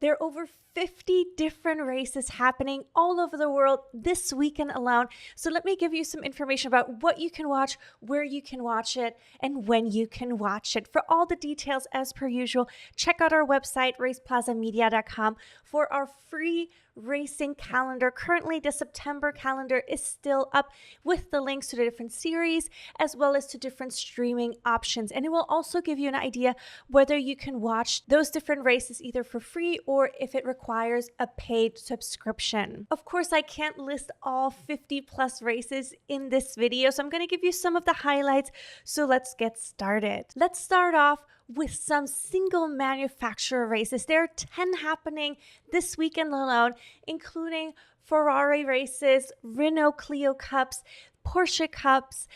There are over 50 different races happening all over the world this weekend alone. So let me give you some information about what you can watch, where you can watch it, and when you can watch it. For all the details, as per usual, check out our website, RacePlazaMedia.com, for our free racing calendar. Currently, the September calendar is still up with the links to the different series as well as to different streaming options. And it will also give you an idea whether you can watch those different races either for free or if it requires a paid subscription. Of course, I can't list all 50 plus races in this video, so I'm going to give you some of the highlights. So let's get started. Let's start off with some single manufacturer races. There are 10 happening this weekend alone, including Ferrari races, Renault Clio Cups, Porsche Cups,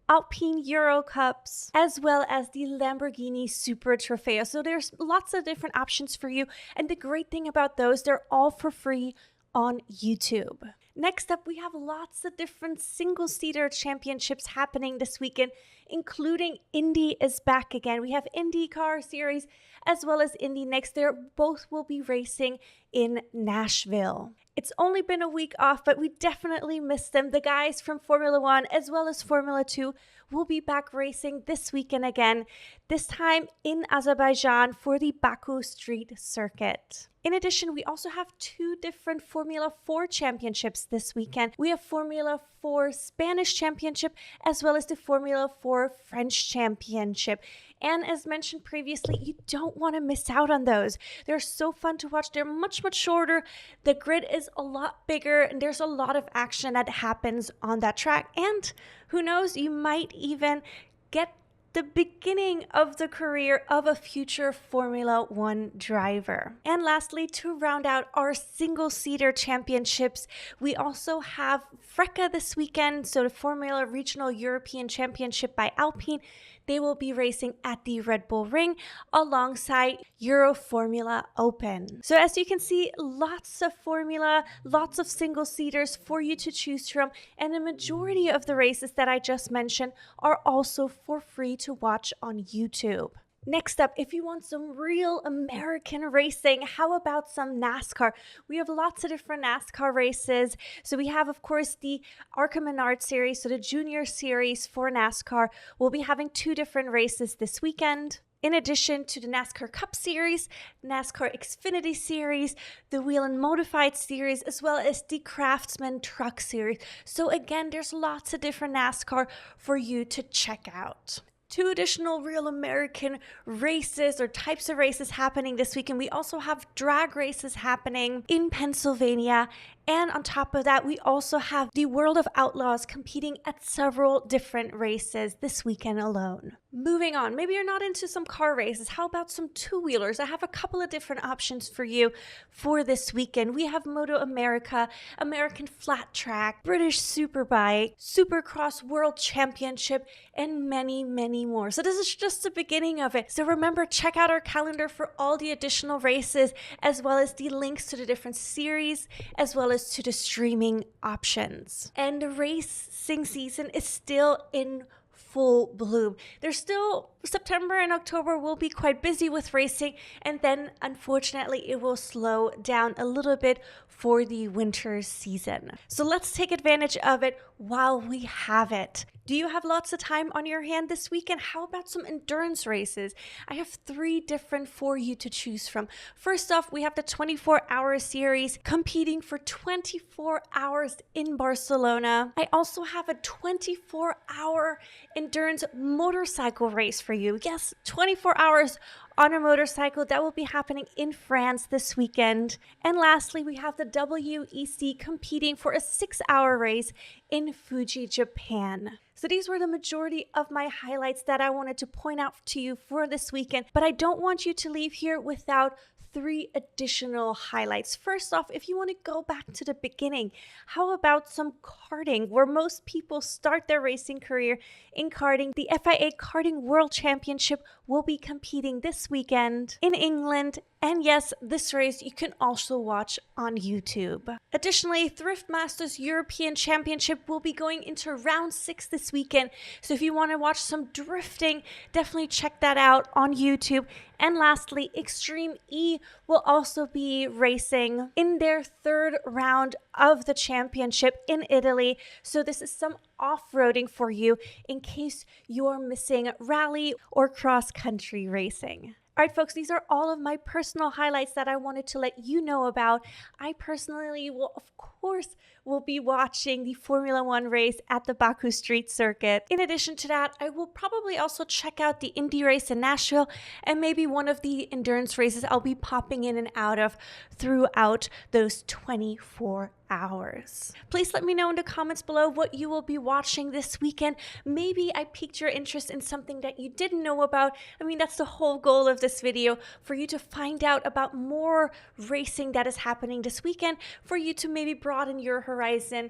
Alpine Euro Cups, as well as the Lamborghini Super Trofeo. So there's lots of different options for you. And the great thing about those, they're all for free on YouTube. Next up, we have lots of different single-seater championships happening this weekend, including Indy is back again. We have IndyCar Series as well as Indy Next. They both will be racing in Nashville. It's only been a week off, but we definitely missed them. The guys from Formula One as well as Formula 2 will be back racing this weekend again, this time in Azerbaijan for the Baku Street Circuit. In addition, we also have two different Formula 4 championships this weekend. We have Formula 4 Spanish Championship as well as the Formula 4 French Championship. And as mentioned previously, you don't want to miss out on those. They're so fun to watch. They're much shorter. The grid is a lot bigger and there's a lot of action that happens on that track. And who knows, you might even get the beginning of the career of a future Formula One driver. And lastly, to round out our single-seater championships, we also have FRECA this weekend, so the Formula Regional European Championship by Alpine. They will be racing at the Red Bull Ring alongside Euro Formula Open. So as you can see, lots of formula, lots of single-seaters for you to choose from, and the majority of the races that I just mentioned are also for free to watch on YouTube. Next up, if you want some real American racing, how about some NASCAR? We have lots of different NASCAR races. So we have, of course, the ARCA Menard Series, so the junior series for NASCAR. We'll be having two different races this weekend. In addition to the NASCAR Cup Series, NASCAR Xfinity Series, the Whelen Modified Series, as well as the Craftsman Truck Series. So again, there's lots of different NASCAR for you to check out. Two additional real American races or types of races happening this weekend. We also have drag races happening in Pennsylvania. And on top of that, we also have the World of Outlaws competing at several different races this weekend alone. Moving on, maybe you're not into some car races. How about some two-wheelers? I have a couple of different options for you for this weekend. We have Moto America, American Flat Track, British Superbike, Supercross World Championship, and many more. So this is just the beginning of it. So remember, check out our calendar for all the additional races, as well as the links to the different series, as well as to the streaming options. And the racing season is still in full bloom. There's still September and October will be quite busy with racing, and then unfortunately it will slow down a little bit for the winter season. So let's take advantage of it while we have it. Do you have lots of time on your hand this weekend? How about some endurance races? I have three different for you to choose from. First off, we have the 24-hour series competing for 24 hours in Barcelona. I also have a 24-hour endurance motorcycle race for you. Yes, 24 hours on a motorcycle. That will be happening in France this weekend. And lastly, we have the WEC competing for a 6-hour race in Fuji, Japan. So these were the majority of my highlights that I wanted to point out to you for this weekend, but I don't want you to leave here without three additional highlights. First off, if you want to go back to the beginning, how about some karting, where most people start their racing career in karting? The FIA Karting World Championship will be competing this weekend in England And yes, this race you can also watch on YouTube. Additionally, Thrift Masters European Championship will be going into round 6 this weekend. So if you want to watch some drifting, definitely check that out on YouTube. And lastly, Extreme E will also be racing in their 3rd round of the championship in Italy. So this is some off-roading for you in case you're missing rally or cross-country racing. All right, folks, these are all of my personal highlights that I wanted to let you know about. I personally will, of course, be watching the Formula One race at the Baku Street Circuit. In addition to that, I will probably also check out the Indy race in Nashville and maybe one of the endurance races I'll be popping in and out of throughout those 24 hours. Please let me know in the comments below what you will be watching this weekend. Maybe I piqued your interest in something that you didn't know about. I mean, that's the whole goal of this video, for you to find out about more racing that is happening this weekend, for you to maybe broaden your horizon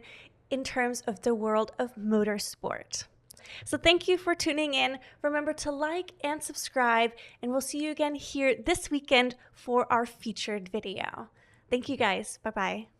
in terms of the world of motorsport. So thank you for tuning in. Remember to like and subscribe, and we'll see you again here this weekend for our featured video. Thank you guys. Bye-bye.